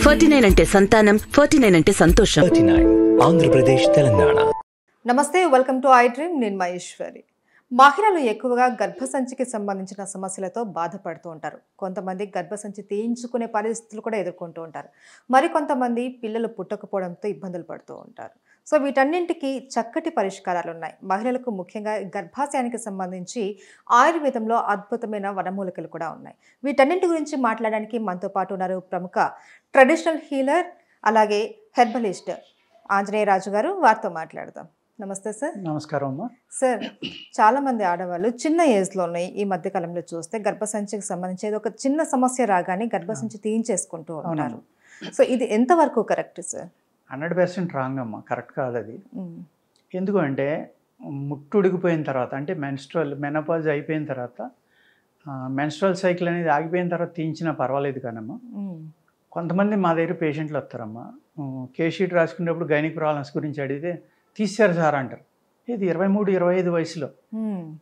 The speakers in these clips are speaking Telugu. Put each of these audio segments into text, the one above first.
49 అంటే సంతానం, 49 అంటే సంతోషం. 49 ఆంధ్రప్రదేశ్ తెలంగాణ. నమస్తే, వెల్కమ్ టు ఐ డ్రీమ్. నేను మహేశ్వరి. మహిళలు ఎక్కువగా గర్భసంచికి సంబంధించిన సమస్యలతో బాధపడుతూ ఉంటారు. కొంతమంది గర్భసంచి తీయించుకునే పరిస్థితులు కూడా ఎదుర్కొంటూ ఉంటారు. మరికొంతమంది పిల్లలు పుట్టకపోవడంతో ఇబ్బందులు పడుతూ ఉంటారు. సో వీటన్నింటికి చక్కటి పరిష్కారాలు ఉన్నాయి. మహిళలకు ముఖ్యంగా గర్భాశయానికి సంబంధించి ఆయుర్వేదంలో అద్భుతమైన వనమూలికలు కూడా ఉన్నాయి. వీటన్నింటి గురించి మాట్లాడడానికి మనతో పాటు ఉన్నారు ప్రముఖ ట్రెడిషనల్ హీలర్, అలాగే హెర్బలిస్ట్ ఆంజనేయరాజు గారు. వారితో మాట్లాడదాం. నమస్తే సార్. నమస్కారం అమ్మా. సార్, చాలామంది ఆడవాళ్ళు చిన్న ఏజ్లోనే ఈ మధ్యకాలంలో చూస్తే గర్భసంచికి సంబంధించి ఏదో ఒక చిన్న సమస్య రాగానే గర్భసంచి తీయించేసుకుంటూ ఉంటారు. సో ఇది ఎంతవరకు కరెక్ట్ సార్? 100% రాంగ్ అమ్మా, కరెక్ట్ కాదు అది. ఎందుకు అంటే ముట్టుడిగిపోయిన తర్వాత, అంటే మెనోపాజ్ అయిపోయిన తర్వాత, మెన్స్ట్రువల్ సైకిల్ అనేది ఆగిపోయిన తర్వాత తీయించినా పర్వాలేదు కానమ్మా. కొంతమంది మా దగ్గర పేషెంట్లు వస్తారమ్మా, కేషీట్ రాసుకునేటప్పుడు గైనిక్ ప్రాబ్లమ్స్ గురించి అడిగితే తీశారు సార్ అంటారు. ఇది 23-25 వయసులో.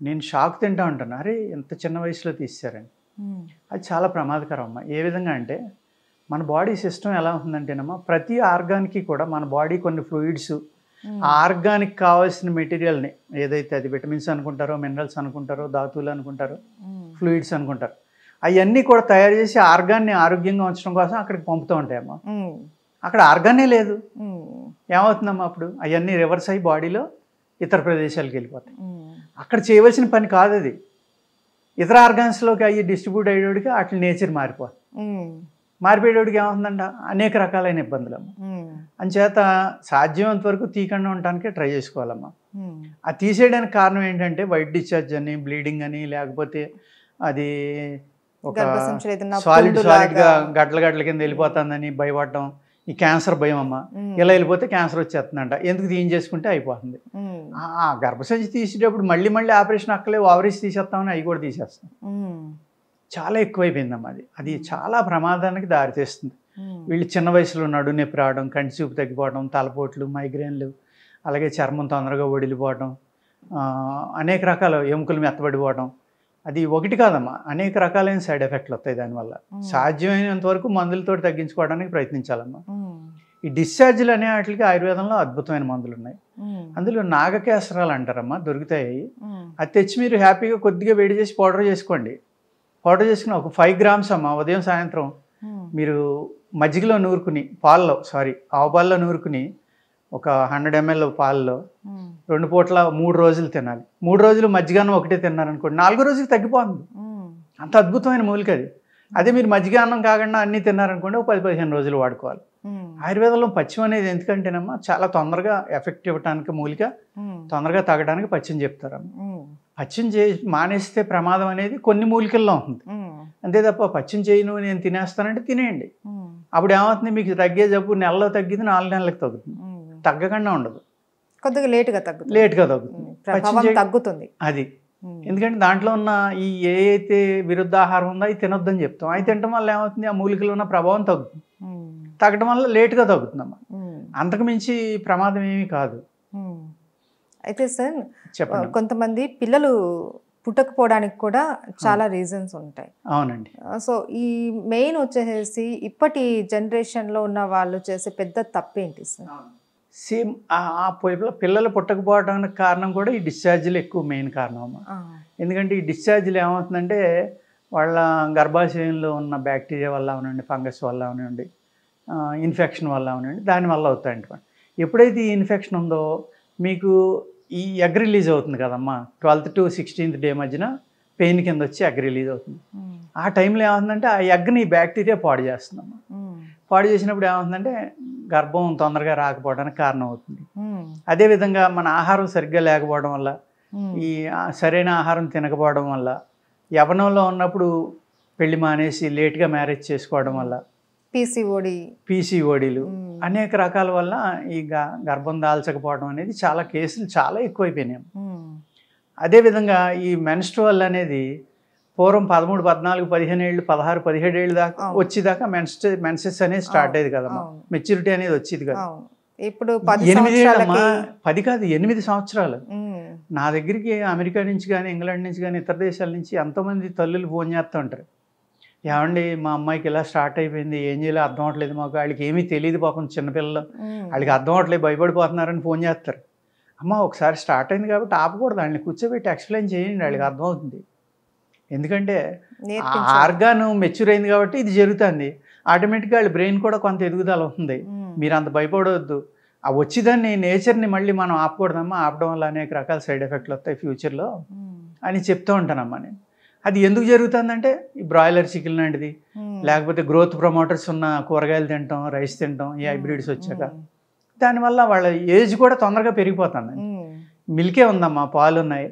నేను షాక్ తింటా ఉంటాను, అరే ఎంత చిన్న వయసులో తీశారని. అది చాలా ప్రమాదకరం అమ్మా. ఏ విధంగా అంటే మన బాడీ సిస్టమ్ ఎలా ఉంటుందంటేనమ్మా, ప్రతి ఆర్గాన్కి కూడా మన బాడీ కొన్ని ఫ్లూయిడ్స్, ఆ ఆర్గానికి కావాల్సిన మెటీరియల్ని, ఏదైతే అది విటమిన్స్ అనుకుంటారో, మినరల్స్ అనుకుంటారో, ధాతువులు అనుకుంటారో, ఫ్లూయిడ్స్ అనుకుంటారు, అవన్నీ కూడా తయారు చేసి ఆర్గాన్ని ఆరోగ్యంగా ఉంచడం కోసం అక్కడికి పంపుతూ ఉంటాయమ్మా. అక్కడ ఆర్గానే లేదు, ఏమవుతుందమ్మా అప్పుడు? అవన్నీ రివర్స్ అయ్యి బాడీలో ఇతర ప్రదేశాలకు వెళ్ళిపోతాయి. అక్కడ చేయవలసిన పని కాదు అది. ఇతర ఆర్గాన్స్లోకి అవి డిస్ట్రిబ్యూట్ అయ్యేటికి అట్లా నేచర్ మారిపోయేటికి ఏమవుతుందంట, అనేక రకాలైన ఇబ్బందులు అమ్మ. అంచేత సాధ్యమైనంత వరకు తీయకుండా ఉండటానికే ట్రై చేసుకోవాలమ్మా. అది తీసేయడానికి కారణం ఏంటంటే వైట్ డిశ్చార్జ్ అని, బ్లీడింగ్ అని, లేకపోతే అది ఒక సాలిడ్గా గడ్డల కింద వెళ్ళిపోతుందని భయపడటం, ఈ క్యాన్సర్ భయం అమ్మ. ఇలా వెళ్ళిపోతే క్యాన్సర్ వచ్చేస్తుందంట, ఎందుకు తీయించేసుకుంటే అయిపోతుంది. ఆ గర్భసంచి తీసేటప్పుడు మళ్ళీ ఆపరేషన్ అక్కలే ఓవరీస్ తీసేస్తామని అవి కూడా తీసేస్తాం. చాలా ఎక్కువైపోయిందమ్మా అది చాలా ప్రమాదానికి దారితీస్తుంది. వీళ్ళు చిన్న వయసులో నడుము నొప్పి రావడం, కంటి చూపు తగ్గిపోవడం, తలపోట్లు, మైగ్రేన్లు, అలాగే చర్మం తొందరగా ఒడిలిపోవడం, అనేక రకాల ఎముకలు మెత్తబడిపోవడం. అది ఒకటి కాదమ్మా, అనేక రకాలైన సైడ్ ఎఫెక్ట్లు వస్తాయి దానివల్ల. సాధ్యమైనంత వరకు మందులతో తగ్గించుకోవడానికి ప్రయత్నించాలమ్మా. ఈ డిశ్చార్జ్లు అనే వాటికి ఆయుర్వేదంలో అద్భుతమైన మందులు ఉన్నాయి. అందులో నాగకేసరాలు అంటారమ్మా, దొరుకుతాయి. అది తెచ్చి మీరు హ్యాపీగా కొద్దిగా వేడి చేసి పౌడర్ చేసుకోండి. పౌడర్ చేసుకుని ఒక 5 grams అమ్మా, ఉదయం సాయంత్రం మీరు మజ్జిగలో నూరుకుని, ఆవు పాలలో నూరుకుని ఒక 100 ml పాలలో 2 పూట్ల 3 రోజులు తినాలి. 3 రోజులు మజ్జిగానం ఒకటే తిన్నారనుకోండి, 4వ రోజుకి తగ్గిపోతుంది. అంత అద్భుతమైన మూలిక అది. అదే మీరు మజ్జిగానం కాకుండా అన్నీ తిన్నారనుకోండి, ఒక 10-15 రోజులు వాడుకోవాలి. ఆయుర్వేదంలో పచ్చిమ అనేది ఎందుకంటేనమ్మా, చాలా తొందరగా ఎఫెక్ట్ ఇవ్వడానికి మూలిక, తొందరగా తగ్గడానికి పచ్చిని చెప్తారమ్మా. పచ్చిని మానేస్తే ప్రమాదం అనేది కొన్ని మూలికల్లో ఉంటుంది. అంతే తప్ప పచ్చిని చేయను నేను తినేస్తానంటే తినేయండి. అప్పుడు ఏమవుతుంది, మీకు తగ్గే జబ్బు నెలలో తగ్గింది 4 నెలలకు తగ్గుతుంది, తగ్గకుండా ఉండదు, కొద్దిగా లేట్గా తగ్గుతుంది. అది ఎందుకంటే దాంట్లో ఉన్న ఈ అయితే విరుద్ధాహారం ఉందో అవి తినొద్దని చెప్తాం. అవి తినడం వల్ల ఏమవుతుంది, ఆ మూలికలో ఉన్న ప్రభావం తగ్గుతుంది. తగ్గడం వల్ల లేటుగా తగ్గుతుందమ్మా, అంతకు మించి ప్రమాదం ఏమీ కాదు. అయితే సార్, కొంతమంది పిల్లలు పుట్టకపోవడానికి కూడా చాలా రీజన్స్ ఉంటాయి. అవునండి. సో ఈ మెయిన్ వచ్చేసి ఇప్పటి జనరేషన్లో ఉన్న వాళ్ళు చేసే పెద్ద తప్పేంటి సార్? సేమ్ ఆ పిల్లలు పుట్టకపోవడానికి కారణం కూడా ఈ డిశ్చార్జీలు ఎక్కువ మెయిన్ కారణం అమ్మా. ఎందుకంటే ఈ డిశ్చార్జీలు ఏమవుతుందంటే వాళ్ళ గర్భాశయంలో ఉన్న బ్యాక్టీరియా వల్ల అవనండి, ఫంగస్ వల్ల అవనండి, ఇన్ఫెక్షన్ వల్ల అవనండి, దానివల్ల అవుతాయంట. ఎప్పుడైతే ఈ ఇన్ఫెక్షన్ ఉందో మీకు ఈ ఎగ్ రిలీజ్ అవుతుంది కదమ్మా, 12th to 16th డే మధ్యన పెయిన్ కింద వచ్చి ఎగ్ రిలీజ్ అవుతుంది. ఆ టైంలో ఏమవుతుందంటే ఆ ఎగ్ని బ్యాక్టీరియా పాడు చేస్తుందమ్మా. పాడు చేసినప్పుడు ఏమవుతుందంటే గర్భం తొందరగా రాకపోవడానికి కారణం అవుతుంది. అదేవిధంగా మన ఆహారం సరిగ్గా లేకపోవడం వల్ల, ఈ సరైన ఆహారం తినకపోవడం వల్ల, యవ్వనంలో ఉన్నప్పుడు పెళ్లి మానేసి లేట్గా మ్యారేజ్ చేసుకోవడం వల్ల, పీసీఓడీలు, అనేక రకాల వల్ల ఈ గర్భం దాల్చకపోవడం అనేది చాలా కేసులు చాలా ఎక్కువైపోయినాయి. అదేవిధంగా ఈ మెన్స్ట్రువల్ అనేది పూర్వం 13, 14, 15 ఏళ్ళు, 16, 17 ఏళ్ళు దాకా వచ్చేదాకా మెన్సెస్ అనేది స్టార్ట్ అయ్యేది కదమ్మా, మెచ్యూరిటీ అనేది వచ్చేది కదా. ఇప్పుడు 10 కాదు 8 సంవత్సరాలు. నా దగ్గరికి అమెరికా నుంచి కానీ, ఇంగ్లాండ్ నుంచి కానీ, ఇతర దేశాల నుంచి ఎంతోమంది తల్లులు ఫోన్ చేస్తూ ఉంటారు. ఏమండి మా అమ్మాయికి ఇలా స్టార్ట్ అయిపోయింది, ఏం చేయాలో అర్థం అవ్వట్లేదు మాకు, వాళ్ళకి ఏమీ తెలియదు పాపం చిన్నపిల్లలు, వాళ్ళకి అర్థం అవ్వట్లేదు భయపడిపోతున్నారని ఫోన్ చేస్తారు. అమ్మ ఒకసారి స్టార్ట్ అయింది కాబట్టి ఆపకూడదు, వాళ్ళని కూర్చోబెట్టి ఎక్స్ప్లెయిన్ చేయండి, వాళ్ళకి అర్థమవుతుంది. ఎందుకంటే ఆర్గాన్ మెచ్యూర్ అయింది కాబట్టి ఇది జరుగుతుంది. ఆటోమేటిక్గా వాళ్ళ బ్రెయిన్ కూడా కొంత ఎదుగుదల అవుతుంది. మీరు అంత భయపడవద్దు. ఆ వచ్చేదాన్ని నేచర్ని మళ్ళీ మనం ఆపకూడదమ్మా, ఆపడం వల్ల అనేక రకాల సైడ్ ఎఫెక్ట్లు వస్తాయి ఫ్యూచర్లో అని చెప్తూ ఉంటానమ్మా నేను. అది ఎందుకు జరుగుతుందంటే ఈ బ్రాయిలర్ చికెన్ లాంటిది, లేకపోతే గ్రోత్ ప్రమోటర్స్ ఉన్న కూరగాయలు తినటం, రైస్ తినటం, ఈ హైబ్రిడ్స్ వచ్చాక దానివల్ల వాళ్ళ ఏజ్ కూడా తొందరగా పెరిగిపోతుంది. మిల్కే ఉందమ్మా, పాలు ఉన్నాయి,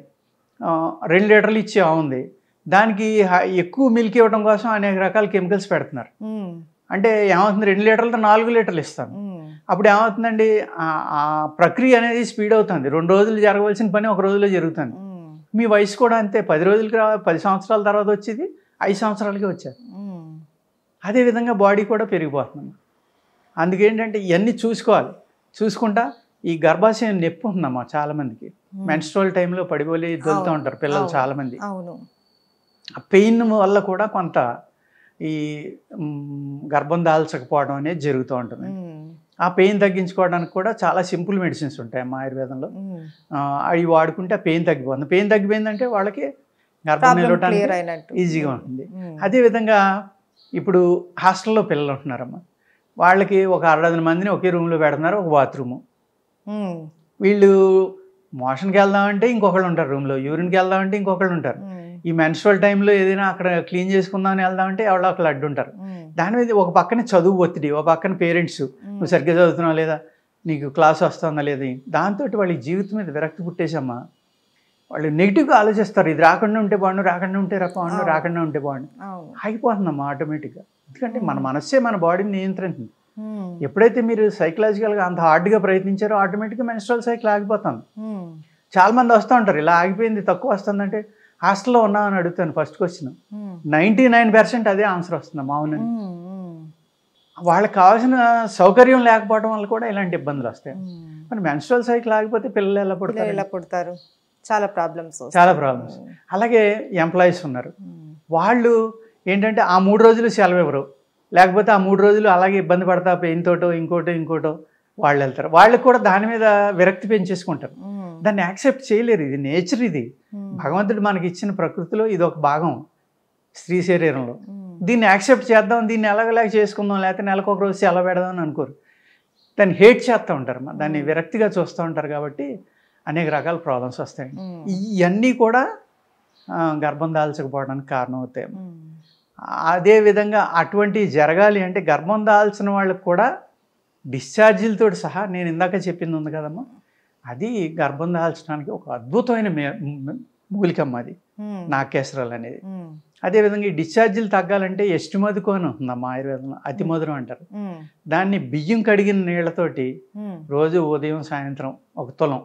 2 లీటర్లు ఇచ్చి ఉంది, దానికి ఎక్కువ మిల్క్ ఇవ్వడం కోసం అనేక రకాల కెమికల్స్ పెడుతున్నారు. అంటే ఏమవుతుంది, 2 లీటర్లతో 4 లీటర్లు ఇస్తాను. అప్పుడు ఏమవుతుందండి, ఆ ప్రక్రియ అనేది స్పీడ్ అవుతుంది. 2 రోజులు జరగవలసిన పని 1 రోజులో జరుగుతుంది. మీ వయసు కూడా అంతే, 10 రోజులకి 10 సంవత్సరాల తర్వాత వచ్చేది 5 సంవత్సరాలకి వచ్చారు. అదేవిధంగా బాడీ కూడా పెరిగిపోతుంది. అందుకేంటంటే ఇవన్నీ చూసుకోవాలి. చూసుకుంటా ఈ గర్భాశయం నొప్పి ఉందమ్మా చాలామందికి, మెన్స్ట్రువల్ టైంలో పడిపోయి దొలుతూ ఉంటారు పిల్లలు చాలామంది. ఆ పెయిన్ వల్ల కూడా కొంత ఈ గర్భం దాల్చకపోవడం అనేది జరుగుతూ ఉంటుంది. ఆ పెయిన్ తగ్గించుకోవడానికి కూడా చాలా సింపుల్ మెడిసిన్స్ ఉంటాయి మా ఆయుర్వేదంలో. అవి వాడుకుంటే ఆ పెయిన్ తగ్గిపోతుంది. పెయిన్ తగ్గిపోయిందంటే వాళ్ళకి గర్భం నిలవడానికి ఈజీగా ఉంటుంది. అదేవిధంగా ఇప్పుడు హాస్టల్లో పిల్లలు ఉంటున్నారమ్మా, వాళ్ళకి ఒక 60 మందిని ఒకే రూమ్లో పెడుతున్నారు, ఒక బాత్రూము. వీళ్ళు మోషన్కి వెళ్దామంటే ఇంకొకళ్ళు ఉంటారు రూమ్లో, యూరిన్కి వెళ్దామంటే ఇంకొకళ్ళు ఉంటారు. ఈ మెన్స్ట్రువల్ టైంలో ఏదైనా అక్కడ క్లీన్ చేసుకుందామని వెళ్దామంటే ఎవరో ఒకళ్ళు అడ్డు ఉంటారు. దాని మీద ఒక పక్కన చదువు ఒత్తిడి, ఒక పక్కన పేరెంట్స్ నువ్వు సరిగ్గా చదువుతున్నావు లేదా, నీకు క్లాస్ వస్తుందా లేదా, దాంతో వాళ్ళకి జీవితం మీద విరక్తి పుట్టేసమ్మా వాళ్ళు నెగిటివ్గా ఆలోచిస్తారు. ఇది రాకుండా ఉంటే బాగుండు, రాకుండా ఉంటే బాగుండు, రాకుండా ఉంటే బాగుండు, ఆగిపోతుందమ్మా ఆటోమేటిక్గా. ఎందుకంటే మన మనస్సే మన బాడీని నియంత్రిస్తుంది. ఎప్పుడైతే మీరు సైకలాజికల్గా అంత హార్డ్గా ప్రయత్నించారో ఆటోమేటిక్గా మెన్స్ట్రువల్ సైకిల్ ఆగిపోతాను. చాలామంది వస్తూ ఉంటారు, ఇలా ఆగిపోయింది తక్కువ వస్తుందంటే హాస్టల్లో ఉన్నామని అడుగుతాను. ఫస్ట్ క్వశ్చన్ 99% అదే ఆన్సర్ వస్తుంది, అవునండి. వాళ్ళకి కావాల్సిన సౌకర్యం లేకపోవడం వల్ల కూడా ఇలాంటి ఇబ్బందులు వస్తాయి. మరి మెన్స్ట్రువల్ సైకిల్ ఆగిపోతే పిల్లలు ఎలా పుడతారు? చాలా ప్రాబ్లమ్స్. అలాగే ఎంప్లాయీస్ ఉన్నారు, వాళ్ళు ఏంటంటే ఆ 3 రోజులు సెలవు ఇవ్వరు, లేకపోతే ఆ 3 రోజులు అలాగే ఇబ్బంది పడతా పెయిన్ తోటో ఇంకోటో వాళ్ళు వెళ్తారు. వాళ్ళకి కూడా దాని మీద విరక్తి పెంచేసుకుంటారు, దాన్ని యాక్సెప్ట్ చేయలేరు. ఇది నేచర్, ఇది భగవంతుడు మనకి ఇచ్చిన ప్రకృతిలో ఇది ఒక భాగం స్త్రీ శరీరంలో. దీన్ని యాక్సెప్ట్ చేద్దాం, దీన్ని ఎలాగలాగ చేసుకుందాం, లేకపోతే నెలకు ఒక రోజు సెలవు పెడదాం అని అనుకోరు, దాన్ని హేట్ చేస్తూ ఉంటారు, దాన్ని విరక్తిగా చూస్తూ ఉంటారు. కాబట్టి అనేక రకాల ప్రాబ్లమ్స్ వస్తాయి. ఇవన్నీ కూడా గర్భం దాల్చకపోవడానికి కారణం అవుతాయి. అదేవిధంగా అటువంటివి జరగాలి అంటే గర్భం దాల్చిన వాళ్ళకి కూడా డిశ్చార్జీలతో సహా నేను ఇందాక చెప్పింది ఉంది కదమ్మా, అది గర్భం దాల్చడానికి ఒక అద్భుతమైన మూలికమ్మ అది నాకేశ్వరాలు అనేది. అదేవిధంగా ఈ డిశ్చార్జీలు తగ్గాలంటే ఎస్టిమధుకు అని ఉందమ్మా ఆయుర్వేదంలో, అతి మధురం అంటారు. దాన్ని బియ్యం కడిగిన నీళ్లతోటి రోజు ఉదయం సాయంత్రం 1 తులం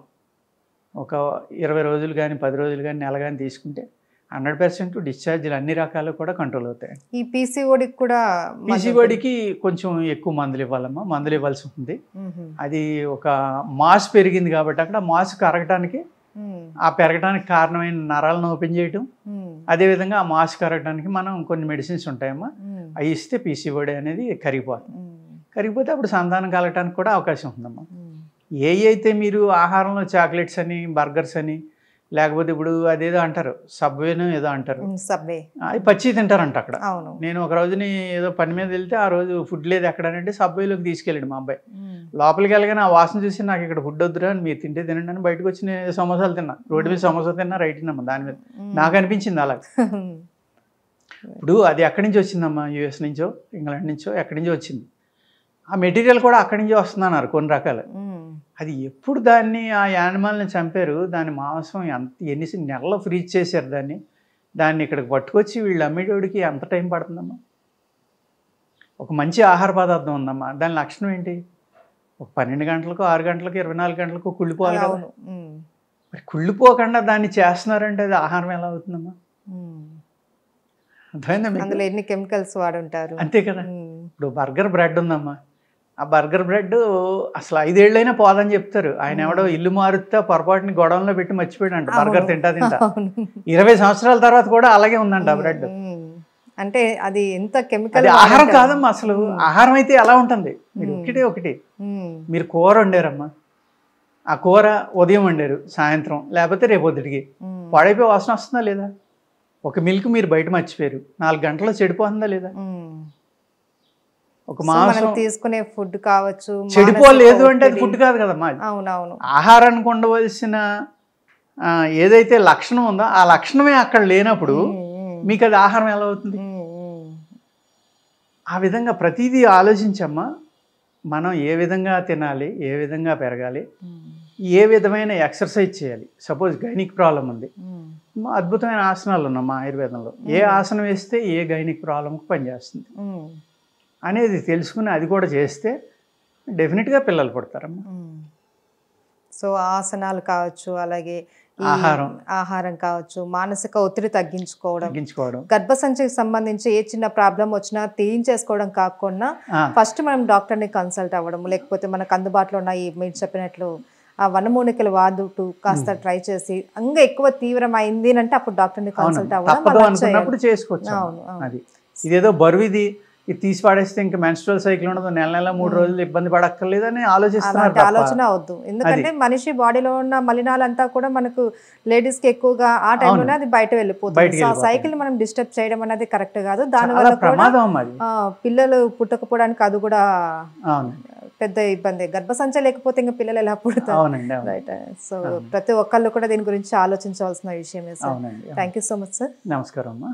ఒక 20 రోజులు కానీ 10 రోజులు కానీ నెల కానీ తీసుకుంటే 100% డిశ్చార్జీలు అన్ని రకాలు కూడా కంట్రోల్ అవుతాయి. ఈ పీసీఓడికి కూడా, పీసీఓడికి కొంచెం ఎక్కువ మందులు ఇవ్వాలమ్మా, మందులు ఇవ్వాల్సి ఉంది. అది ఒక మాస్ పెరిగింది కాబట్టి అక్కడ మాస్ కరగటానికి, ఆ పెరగడానికి కారణమైన నరాలను ఓపెన్ చేయటం, అదేవిధంగా ఆ మాస్ కరగడానికి మనం కొన్ని మెడిసిన్స్ ఉంటాయమ్మా, అవి ఇస్తే పీసీఓడి అనేది కరిగిపోతే అప్పుడు సంతానం కలగటానికి కూడా అవకాశం ఉందమ్మా. అయితే మీరు ఆహారంలో చాక్లెట్స్ అని, బర్గర్స్ అని, లేకపోతే ఇప్పుడు అదేదో అంటారు సబ్వేనో ఏదో అంటారు, అది పచ్చి తింటారంట అక్కడ. నేను ఒక రోజుని ఏదో పని మీద వెళ్తే ఆ రోజు ఫుడ్ లేదు ఎక్కడనంటే సబ్వేలోకి తీసుకెళ్ళాడు మా అబ్బాయి. లోపలికి వెళ్ళగానే ఆ వాసన చూసి నాకు ఇక్కడ ఫుడ్ వద్దురా, మీరు తింటే తినండి అని బయటకు వచ్చి నేను సమోసాలు తిన్నా, రోడ్డు మీద సమోసా తిన్నా, రైట్ తిన్నామ్మా. దాని మీద నాకు అనిపించింది అలా. ఇప్పుడు అది ఎక్కడి నుంచి వచ్చిందమ్మా, యూఎస్ నుంచో ఇంగ్లాండ్ నుంచో ఎక్కడి నుంచో వచ్చింది. ఆ మెటీరియల్ కూడా అక్కడి నుంచో వస్తుందన్నారు కొన్ని రకాలు. అది ఎప్పుడు దాన్ని ఆ యానిమల్ని చంపారు, దాని మాంసం ఎన్ని నెలల్లో ఫ్రీజ్ చేశారు దాన్ని ఇక్కడికి పట్టుకొచ్చి వీళ్ళు అమ్మేటోడికి ఎంత టైం పడుతుందమ్మా. ఒక మంచి ఆహార పదార్థం ఉందమ్మా, దాని లక్షణం ఏంటి, ఒక 12 గంటలకు 6 గంటలకు 24 గంటలకు కుళ్ళిపోవాలి కదా. మరి కుళ్ళిపోకుండా దాన్ని చేస్తున్నారంటే అది ఆహారం ఎలా అవుతుందమ్మా? అర్థమైందా? ఎన్ని కెమికల్స్ వాడుంటారు, అంతే కదా. ఇప్పుడు బర్గర్ బ్రెడ్ ఉందమ్మా, ఆ బర్గర్ బ్రెడ్ అసలు 5 ఏళ్ళైనా పోదని చెప్తారు. ఆయన ఎవడో ఇల్లు మారుతా పొరపాటుని గొడవల్లో పెట్టి మర్చిపోయాడంట బర్గర్ తింటా 20 సంవత్సరాల తర్వాత కూడా అలాగే ఉందంట ఆ బ్రెడ్. అంటే అది ఎంత కెమికల్ అది ఆహారం కాదమ్మా అసలు. ఆహారం అయితే ఎలా ఉంటుంది, మీరు ఒకటి మీరు కూర వండారమ్మా, ఆ కూర ఉదయం వండారు, సాయంత్రం లేకపోతే రేపొద్దుటికి పాడైపోయి వాసన వస్తుందా లేదా? ఒక మిల్క్ మీరు బయట మర్చిపోయారు, 4 గంటల్లో చెడిపోతుందా లేదా? ఒక మాంసం తీసుకునే ఫుడ్ కావచ్చు చెడిపోలేదు అంటే అది ఫుడ్ కాదు కదమ్మా. అవునవును. ఆహారానికి ఉండవలసిన ఏదైతే లక్షణం ఉందో ఆ లక్షణమే అక్కడ లేనప్పుడు మీకు అది ఆహారం ఎలా అవుతుంది? ఆ విధంగా ప్రతిదీ ఆలోచించమ్మా. మనం ఏ విధంగా తినాలి, ఏ విధంగా పెరగాలి, ఏ విధమైన ఎక్సర్సైజ్ చేయాలి. సపోజ్ గైనిక్ ప్రాబ్లం ఉంది, అద్భుతమైన ఆసనాలు ఉన్నాం ఆయుర్వేదంలో. ఏ ఆసనం వేస్తే ఏ గైనిక్ ప్రాబ్లంకి పనిచేస్తుంది అనేది తెలుసుకుని అది కూడా చేస్తే డెఫినెట్గా పిల్లలు పుడతారమ్మా. సో ఆసనాలు కావచ్చు, అలాగే ఆహారం కావచ్చు, మానసిక ఒత్తిడి తగ్గించుకోవడం, గర్భసంచికి సంబంధించి ఏ చిన్న ప్రాబ్లం వచ్చినా తీయించేసుకోవడం కాకుండా ఫస్ట్ మనం డాక్టర్ని కన్సల్ట్ అవ్వడం, లేకపోతే మనకు అందుబాటులో ఉన్న మీరు చెప్పినట్లు ఆ వనమూలికలు వాడుతూ కాస్త ట్రై చేసి ఇంకా ఎక్కువ తీవ్రమైంది అంటే అప్పుడు డాక్టర్ని కన్సల్ట్ అవ్వడం చేసుకోవచ్చు. అది ఇదేదో బరువుది ఇది తీసి పాడేస్తే ఇంకా మెన్స్ట్రువల్ సైకిల్ ఉండదు, నెల 3 రోజులు ఇబ్బంది పడక్కర్లేదని ఆలోచిస్తున్నారు. ఆలోచన అవద్దు. ఎందుకంటే మనిషి బాడీలో ఉన్న మలినాలంతా కూడా మనకు లేడీస్ కి ఎక్కువగా ఆ టైంలోనే అది బయట వెళ్ళిపోతుంది. ఆ సైకిల్ మనం డిస్టర్బ్ చేయడం అనేది కరెక్ట్ కాదు. దానివల్ల పిల్లలు పుట్టకపోవడానికి అది కూడా పెద్ద ఇబ్బంది. గర్భసంచి లేకపోతే ఇంకా పిల్లలు ఎలా పుడతారు? రైట్. సో ప్రతి ఒక్కళ్ళు కూడా దీని గురించి ఆలోచించవలసిన విషయమే sir. Thank you so much sir. నమస్కారం అమ్మా.